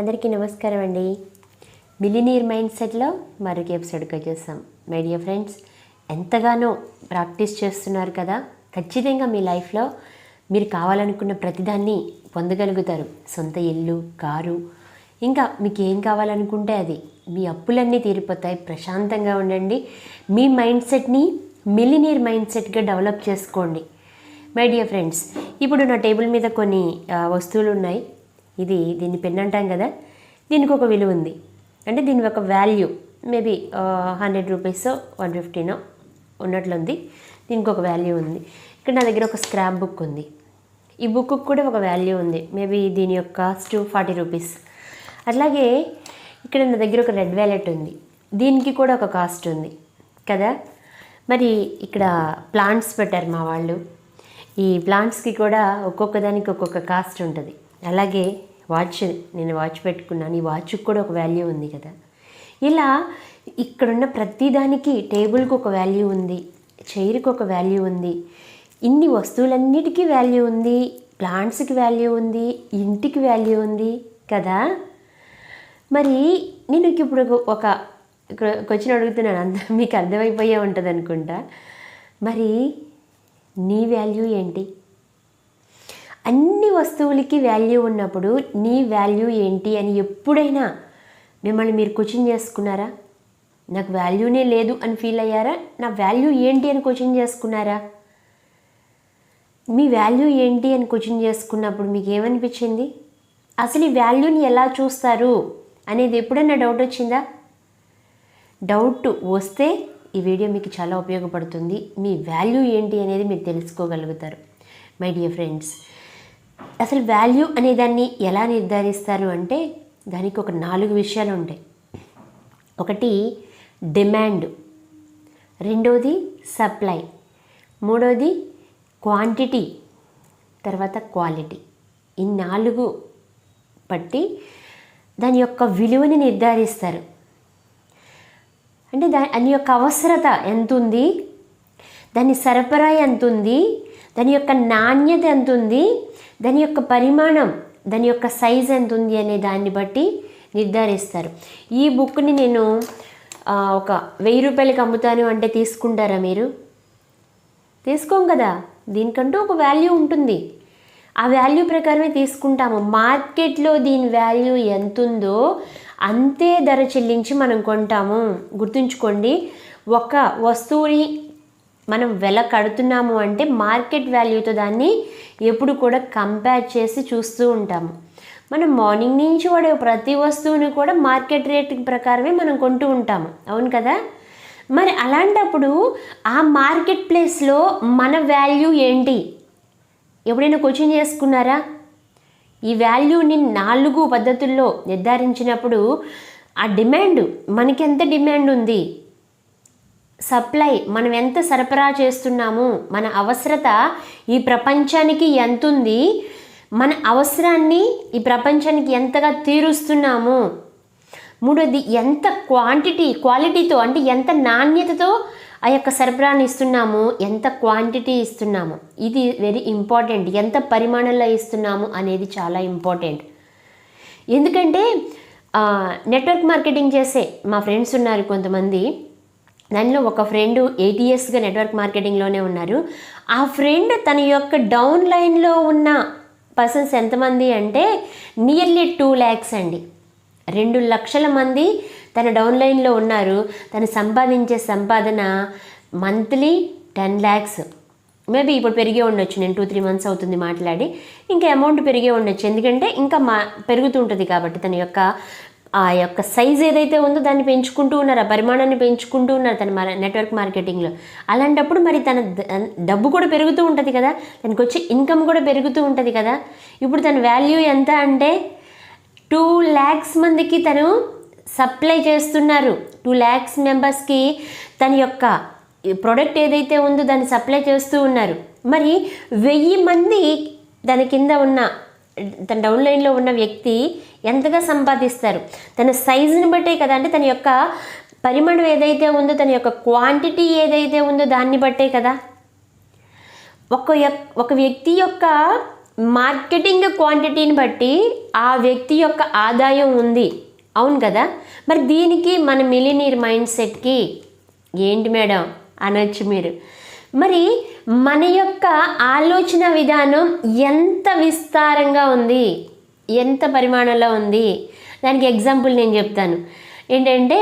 అందరికీ నమస్కారం అండి. మిలినీర్ మైండ్ సెట్లో మరొక ఎపిసోడ్కి వచ్చేసాం. మై డియర్ ఫ్రెండ్స్, ఎంతగానో ప్రాక్టీస్ చేస్తున్నారు కదా. ఖచ్చితంగా మీ లైఫ్లో మీరు కావాలనుకున్న ప్రతిదాన్ని పొందగలుగుతారు. సొంత ఇల్లు, కారు, ఇంకా మీకు ఏం కావాలనుకుంటే అది. మీ అప్పులన్నీ తీరిపోతాయి. ప్రశాంతంగా ఉండండి. మీ మైండ్ సెట్ని మిలినీర్ మైండ్ సెట్గా డెవలప్ చేసుకోండి. మై డియర్ ఫ్రెండ్స్, ఇప్పుడు నా టేబుల్ మీద కొన్ని వస్తువులు ఉన్నాయి. దీన్ని పెన్ అంటాం కదా, దీనికి ఒక విలువ ఉంది. అంటే దీని ఒక వాల్యూ మేబీ 100 రూపీస్ 150 ఉన్నట్లుంది. దీనికి ఒక వాల్యూ ఉంది. ఇక్కడ నా దగ్గర ఒక స్క్రాప్ బుక్ ఉంది. ఈ బుక్కు కూడా ఒక వాల్యూ ఉంది. మేబీ దీని యొక్క కాస్ట్ 40 రూపీస్. అట్లాగే ఇక్కడ నా దగ్గర ఒక రెడ్ వ్యాలెట్ ఉంది. దీనికి కూడా ఒక కాస్ట్ ఉంది కదా. మరి ఇక్కడ ప్లాంట్స్ పెట్టారు మా వాళ్ళు. ఈ ప్లాంట్స్కి కూడా ఒక్కొక్క దానికి ఒక్కొక్క కాస్ట్ ఉంటుంది. అలాగే నేను వాచ్ పెట్టుకున్నాను. ఈ వాచ్కి కూడా ఒక వాల్యూ ఉంది కదా. ఇలా ఇక్కడున్న ప్రతిదానికి టేబుల్కి ఒక వాల్యూ ఉంది, చైర్కి ఒక వాల్యూ ఉంది, ఇన్ని వస్తువులన్నిటికీ వాల్యూ ఉంది, ప్లాంట్స్కి వాల్యూ ఉంది, ఇంటికి వాల్యూ ఉంది కదా. మరి నేను ఇప్పుడు ఒక క్వశ్చన్ అడుగుతున్నాను, మీకు అర్థమైపోయే ఉంటుంది అనుకుంటా. మరి నీ వాల్యూ ఏంటి? అన్ని వస్తువులకి వాల్యూ ఉన్నప్పుడు నీ వాల్యూ ఏంటి అని ఎప్పుడైనా మిమ్మల్ని మీరు క్వశ్చన్ చేసుకున్నారా? నాకు వాల్యూనే లేదు అని ఫీల్ అయ్యారా? నా వాల్యూ ఏంటి అని క్వశ్చన్ చేసుకున్నారా? మీ వాల్యూ ఏంటి అని క్వశ్చన్ చేసుకున్నప్పుడు మీకు ఏమనిపించింది? అసలు ఈ వాల్యూని ఎలా చూస్తారు అనేది ఎప్పుడైనా డౌట్ వచ్చిందా? డౌట్ వస్తే ఈ వీడియో మీకు చాలా ఉపయోగపడుతుంది. మీ వాల్యూ ఏంటి అనేది మీరు తెలుసుకోగలుగుతారు. మై డియర్ ఫ్రెండ్స్, అసలు వాల్యూ అనే దాన్ని ఎలా నిర్ధారిస్తారు అంటే దానికి ఒక 4 విషయాలు ఉంటాయి. ఒకటి డిమాండ్, రెండోది సప్లై, మూడోది క్వాంటిటీ, తర్వాత క్వాలిటీ. ఈ 4 బట్టి దాని యొక్క విలువని నిర్ధారిస్తారు. అంటే దాని యొక్క అవసరత ఎంత ఉంది, దాని సరఫరా ఎంత ఉంది, దాని యొక్క నాణ్యత ఎంత ఉంది, దాని యొక్క పరిమాణం, దాని యొక్క సైజ్ ఎంత ఉంది అనే దాన్ని బట్టి నిర్ధారిస్తారు. ఈ బుక్ని నేను ఒక 1000 రూపాయలకి అమ్ముతాను అంటే తీసుకుంటారా మీరు? తీసుకోం కదా. దీనికంటూ ఒక వాల్యూ ఉంటుంది. ఆ వాల్యూ ప్రకారమే తీసుకుంటాము. మార్కెట్లో దీని వాల్యూ ఎంత ఉందో అంతే ధర చెల్లించి మనం కొంటాము. గుర్తుంచుకోండి, ఒక వస్తువుని మనం వెల కడుతున్నాము అంటే మార్కెట్ వాల్యూతో దాన్ని ఎప్పుడు కూడా కంపేర్ చేసి చూస్తూ ఉంటాము. మనం మార్నింగ్ నుంచి వాడే ప్రతి వస్తువుని కూడా మార్కెట్ రేట్ ప్రకారమే మనం కొంటూ ఉంటాము, అవును కదా. మరి అలాంటప్పుడు ఆ మార్కెట్ ప్లేస్లో మన వాల్యూ ఏంటి ఎప్పుడైనా క్వశ్చన్ చేసుకున్నారా? ఈ వాల్యూని 4 పద్ధతుల్లో నిర్ధారించినప్పుడు ఆ డిమాండ్, మనకి ఎంత డిమాండ్ ఉంది, సప్లై, మనం ఎంత సరఫరా చేస్తున్నాము, మన అవసరత ఈ ప్రపంచానికి ఎంత ఉంది, మన అవసరాన్ని ఈ ప్రపంచానికి ఎంతగా తీరుస్తున్నాము, మూడోది ఎంత క్వాలిటీతో అంటే ఎంత నాణ్యతతో ఆ యొక్క సరఫరాని ఇస్తున్నాము, ఎంత క్వాంటిటీ ఇస్తున్నాము. ఇది వెరీ ఇంపార్టెంట్. ఎంత పరిమాణంలో ఇస్తున్నాము అనేది చాలా ఇంపార్టెంట్. ఎందుకంటే నెట్వర్క్ మార్కెటింగ్ చేసే మా ఫ్రెండ్స్ ఉన్నారు కొంతమంది. దానిలో ఒక ఫ్రెండ్ 8 ఇయర్స్గా నెట్వర్క్ మార్కెటింగ్లోనే ఉన్నారు. ఆ ఫ్రెండ్ తన యొక్క డౌన్ లైన్లో ఉన్న పర్సన్స్ ఎంతమంది అంటే నియర్లీ 2 lakhs అండి. 2 లక్షల మంది తన డౌన్ లైన్లో ఉన్నారు. తను సంపాదించే సంపాదన మంత్లీ 10 lakhs. మేబీ ఇప్పుడు పెరిగే ఉండొచ్చు. నేను 2-3 months అవుతుంది మాట్లాడి, ఇంకా అమౌంట్ పెరిగే ఉండొచ్చు. ఎందుకంటే ఇంకా పెరుగుతూ ఉంటుంది కాబట్టి తన యొక్క ఆ యొక్క సైజ్ ఏదైతే ఉందో దాన్ని పెంచుకుంటూ ఉన్నారు, ఆ పరిమాణాన్ని పెంచుకుంటూ ఉన్నారు తన నెట్వర్క్ మార్కెటింగ్లో. అలాంటప్పుడు మరి తన డబ్బు కూడా పెరుగుతూ ఉంటుంది కదా, తనకు వచ్చే ఇన్కమ్ కూడా పెరుగుతూ ఉంటుంది కదా. ఇప్పుడు తన వాల్యూ ఎంత అంటే 2 lakhs మందికి తను సప్లై చేస్తున్నారు. 2 lakhs మెంబర్స్కి తన యొక్క ప్రోడక్ట్ ఏదైతే ఉందో దాన్ని సప్లై చేస్తూ ఉన్నారు. మరి 1000 మంది దాని కింద ఉన్న తన డౌన్ లైన్లో ఉన్న వ్యక్తి ఎంతగా సంపాదిస్తారు? తన సైజుని బట్టే కదా. అంటే తన యొక్క పరిమాణం ఏదైతే ఉందో, తన యొక్క క్వాంటిటీ ఏదైతే ఉందో దాన్ని బట్టే కదా. ఒక వ్యక్తి యొక్క మార్కెటింగ్ క్వాంటిటీని బట్టి ఆ వ్యక్తి యొక్క ఆదాయం ఉంది, అవును కదా. మరి దీనికి మన మిలినీర్ మైండ్ సెట్కి ఏంటి మేడం అనొచ్చు మీరు. మరి మన యొక్క ఆలోచన విధానం ఎంత విస్తారంగా ఉంది, ఎంత పరిమాణంలో ఉంది, దానికి ఎగ్జాంపుల్ నేను చెప్తాను. ఏంటంటే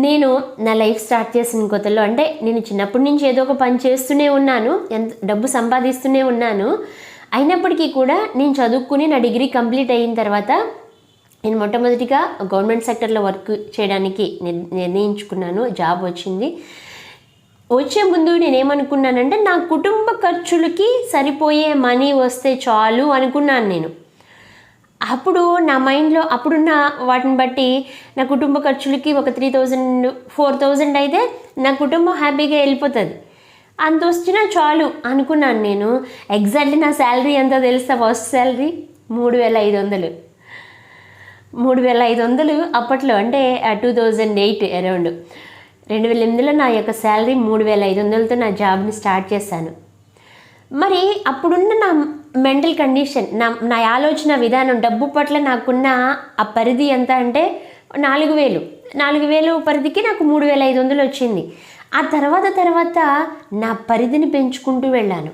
నేను నా లైఫ్ స్టార్ట్ చేసిన కొత్తలో, అంటే నేను చిన్నప్పటి నుంచి ఏదో ఒక పని చేస్తూనే ఉన్నాను, ఎంత డబ్బు సంపాదిస్తూనే ఉన్నాను. అయినప్పటికీ కూడా నేను చదువుకుని నా డిగ్రీ కంప్లీట్ అయిన తర్వాత నేను మొట్టమొదటిగా గవర్నమెంట్ సెక్టర్లో వర్క్ చేయడానికి నిర్ణయించుకున్నాను. జాబ్ వచ్చింది. వచ్చే ముందు నేనేమనుకున్నానంటే నా కుటుంబ ఖర్చులకి సరిపోయే మనీ వస్తే చాలు అనుకున్నాను నేను. అప్పుడు నా మైండ్లో అప్పుడున్న వాటిని బట్టి నా కుటుంబ ఖర్చులకి ఒక 3000 4000 అయితే నా కుటుంబం హ్యాపీగా వెళ్ళిపోతుంది, అంత వచ్చినా చాలు అనుకున్నాను నేను. ఎగ్జాక్ట్లీ నా శాలరీ ఎంత తెలుసా? First salary 3500. 3500 అప్పట్లో, అంటే 2008 అరౌండ్ 2008లో నా యొక్క శాలరీ 3500తో నా జాబ్ని స్టార్ట్ చేశాను. మరి అప్పుడున్న నా మెంటల్ కండిషన్, నా ఆలోచన విధానం, డబ్బు పట్ల నాకున్న ఆ పరిధి ఎంత అంటే 4000 పరిధికి నాకు 3500 వచ్చింది. ఆ తర్వాత నా పరిధిని పెంచుకుంటూ వెళ్ళాను.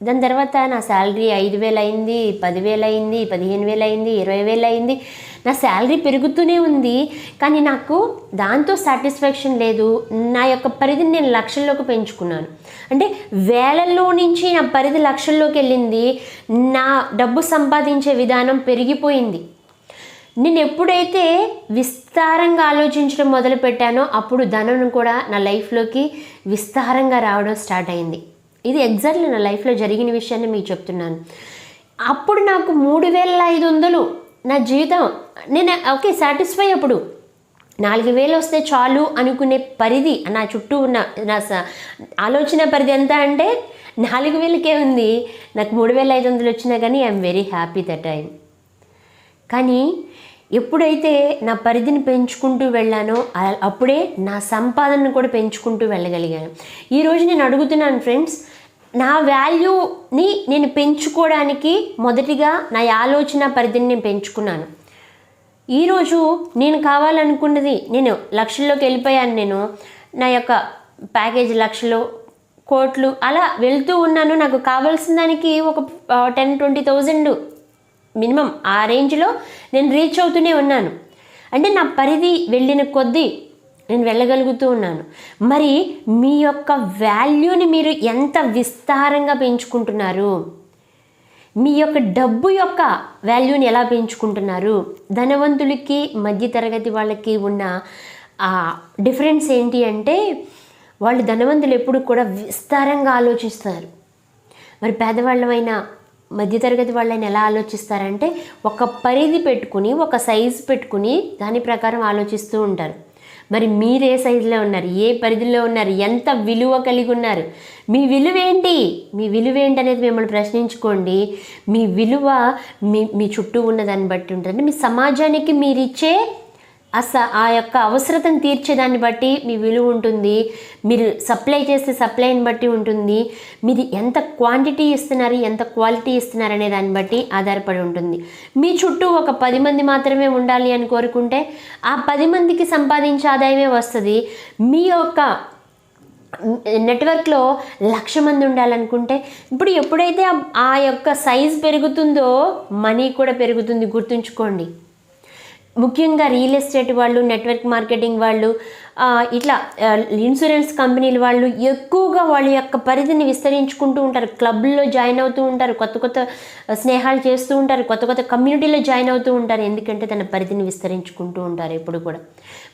దాని తర్వాత నా శాలరీ 5000 అయింది, 10,000 అయింది, 15,000 అయింది, 20,000 అయింది. నా శాలరీ పెరుగుతూనే ఉంది, కానీ నాకు దాంతో సాటిస్ఫాక్షన్ లేదు. నా యొక్క పరిధిని నేను లక్షల్లోకి పెంచుకున్నాను. అంటే వేలల్లో నుంచి నా పరిధి లక్షల్లోకి వెళ్ళింది. నా డబ్బు సంపాదించే విధానం పెరిగిపోయింది. నేను ఎప్పుడైతే విస్తారంగా ఆలోచించడం మొదలుపెట్టానో అప్పుడు ధనం కూడా నా లైఫ్లోకి విస్తారంగా రావడం స్టార్ట్ అయింది. ఇది ఎగ్జాక్ట్లీ నా లైఫ్లో జరిగిన విషయాన్ని మీకు చెప్తున్నాను. అప్పుడు నాకు 3500 నా జీవితం, నేను ఓకే సాటిస్ఫై. అప్పుడు 4000 వస్తే చాలు అనుకునే పరిధి, నా చుట్టూ ఉన్న నా ఆలోచన పరిధి ఎంత అంటే 4000కే ఉంది. నాకు 3500 వచ్చినా కానీ I'm very happy that time. కానీ ఎప్పుడైతే నా పరిధిని పెంచుకుంటూ వెళ్ళానో అప్పుడే నా సంపాదనను కూడా పెంచుకుంటూ వెళ్ళగలిగాను. ఈరోజు నేను అడుగుతున్నాను ఫ్రెండ్స్, నా వాల్యూని నేను పెంచుకోవడానికి మొదటిగా నా ఆలోచన పరిధిని నేను పెంచుకున్నాను. ఈరోజు నేను కావాలనుకున్నది, నేను లక్షల్లోకి వెళ్ళిపోయాను. నేను నా యొక్క ప్యాకేజ్ లక్షలు, కోట్లు అలా వెళ్తూ ఉన్నాను. నాకు కావాల్సిన దానికి ఒక 10-20,000 మినిమం ఆ రేంజ్లో నేను రీచ్ అవుతూనే ఉన్నాను. అంటే నా పరిధి వెళ్ళిన కొద్దీ నేను వెళ్ళగలుగుతూ ఉన్నాను. మరి మీ యొక్క వాల్యూని మీరు ఎంత విస్తారంగా పెంచుకుంటున్నారు? మీ యొక్క డబ్బు యొక్క వాల్యూని ఎలా పెంచుకుంటున్నారు? ధనవంతులకి మధ్యతరగతి వాళ్ళకి ఉన్న డిఫరెన్స్ ఏంటి అంటే, వాళ్ళు ధనవంతులు ఎప్పుడు కూడా విస్తారంగా ఆలోచిస్తారు. మరి పేదవాళ్ళమైనా మధ్యతరగతి వాళ్ళని ఎలా ఆలోచిస్తారంటే, ఒక పరిధి పెట్టుకుని, ఒక సైజు పెట్టుకుని దాని ప్రకారం ఆలోచిస్తూ ఉంటారు. మరి మీరు ఏ సైజులో ఉన్నారు? ఏ పరిధిలో ఉన్నారు? ఎంత విలువ కలిగి ఉన్నారు? మీ విలువ ఏంటి? మీ విలువ ఏంటి అనేది మిమ్మల్ని ప్రశ్నించుకోండి. మీ విలువ మీ చుట్టూ ఉన్న దాన్ని బట్టి ఉంటుంది. మీ సమాజానికి మీరిచ్చే ఆ యొక్క అవసరతను తీర్చేదాన్ని బట్టి మీ విలువ ఉంటుంది. మీరు సప్లై చేస్తే సప్లైని బట్టి ఉంటుంది. మీరు ఎంత క్వాంటిటీ ఇస్తున్నారు, ఎంత క్వాలిటీ ఇస్తున్నారు అనే దాన్ని బట్టి ఆధారపడి ఉంటుంది. మీ చుట్టూ ఒక 10 మంది మాత్రమే ఉండాలి అని కోరుకుంటే ఆ 10 మందికి సంపాదించే ఆదాయమే వస్తుంది. మీ యొక్క నెట్వర్క్లో 1,00,000 మంది ఉండాలనుకుంటే, ఇప్పుడు ఎప్పుడైతే ఆ యొక్క సైజ్ పెరుగుతుందో మనీ కూడా పెరుగుతుంది. గుర్తుంచుకోండి. ముఖ్యంగా రియల్ ఎస్టేట్ వాళ్ళు, నెట్వర్క్ మార్కెటింగ్ వాళ్ళు, ఇట్లా ఇన్సూరెన్స్ కంపెనీల వాళ్ళు ఎక్కువగా వాళ్ళ యొక్క పరిధిని విస్తరించుకుంటూ ఉంటారు. క్లబ్లో జాయిన్ అవుతూ ఉంటారు, కొత్త స్నేహాలు చేస్తూ ఉంటారు, కొత్త కమ్యూనిటీలో జాయిన్ అవుతూ ఉంటారు. ఎందుకంటే తన పరిధిని విస్తరించుకుంటూ ఉంటారు ఎప్పుడు కూడా.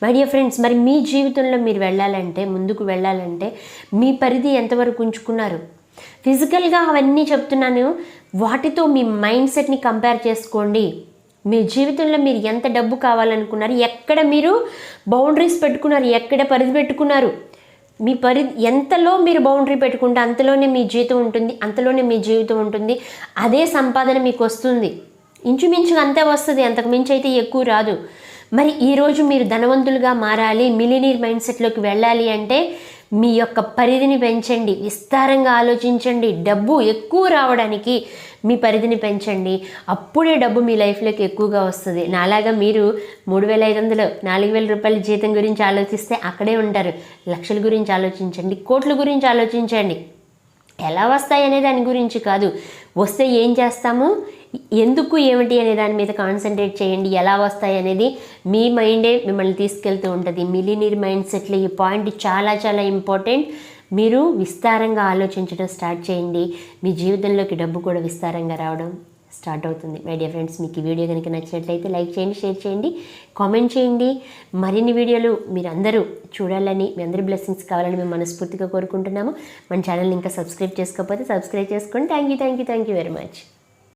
మై డియర్ ఫ్రెండ్స్, మరి మీ జీవితంలో మీరు వెళ్ళాలంటే, ముందుకు వెళ్ళాలంటే మీ పరిధి ఎంతవరకు ఉంచుకున్నారు? ఫిజికల్గా అవన్నీ చెప్తున్నాను, వాటితో మీ మైండ్ సెట్ని కంపేర్ చేసుకోండి. మీ జీవితంలో మీరు ఎంత డబ్బు కావాలనుకున్నారు, ఎక్కడ మీరు బౌండరీస్ పెట్టుకున్నారు, ఎక్కడ పరిధి పెట్టుకున్నారు, మీ పరిధి ఎంతలో మీరు బౌండరీ పెట్టుకుంటే అంతలోనే మీ జీవితం ఉంటుంది, అంతలోనే మీ జీవితం ఉంటుంది. అదే సంపాదన మీకు వస్తుంది. ఇంచుమించుగా అంతే వస్తుంది, అంతకు మించి అయితే ఎక్కువ రాదు. మరి ఈరోజు మీరు ధనవంతులుగా మారాలి, మిలినీర్ మైండ్ సెట్లోకి వెళ్ళాలి అంటే మీ యొక్క పరిధిని పెంచండి, విస్తారంగా ఆలోచించండి. డబ్బు ఎక్కువ రావడానికి మీ పరిధిని పెంచండి. అప్పుడే డబ్బు మీ లైఫ్లోకి ఎక్కువగా వస్తుంది. నాలాగా మీరు 3,500 4,000 రూపాయల జీతం గురించి ఆలోచిస్తే అక్కడే ఉంటారు. లక్షల గురించి ఆలోచించండి, కోట్ల గురించి ఆలోచించండి. ఎలా వస్తాయి అనే దాని గురించి కాదు, వస్తే ఏం చేస్తాము, ఎందుకు, ఏమిటి అనే దాని మీద కాన్సన్ట్రేట్ చేయండి. ఎలా వస్తాయి అనేది మీ మైండే మిమ్మల్ని తీసుకెళ్తూ ఉంటుంది. మిలియనీర్ మైండ్ సెట్లో ఈ పాయింట్ చాలా చాలా ఇంపార్టెంట్. మీరు విస్తారంగా ఆలోచించడం స్టార్ట్ చేయండి. మీ జీవితంలోకి డబ్బు కూడా విస్తారంగా రావడం స్టార్ట్ అవుతుంది. మై డియర్ ఫ్రెండ్స్, మీకు ఈ వీడియో కనుక నచ్చినట్లయితే లైక్ చేయండి, షేర్ చేయండి, కామెంట్ చేయండి. మరిన్ని వీడియోలు మీరు అందరూ చూడాలని, మీ అందరి బ్లెస్సింగ్స్ కావాలని మేము మనస్ఫూర్తిగా కోరుకుంటున్నాము. మన ఛానల్ని ఇంకా సబ్స్క్రైబ్ చేసుకోకపోతే సబ్స్క్రైబ్ చేసుకోండి. Thank you very much.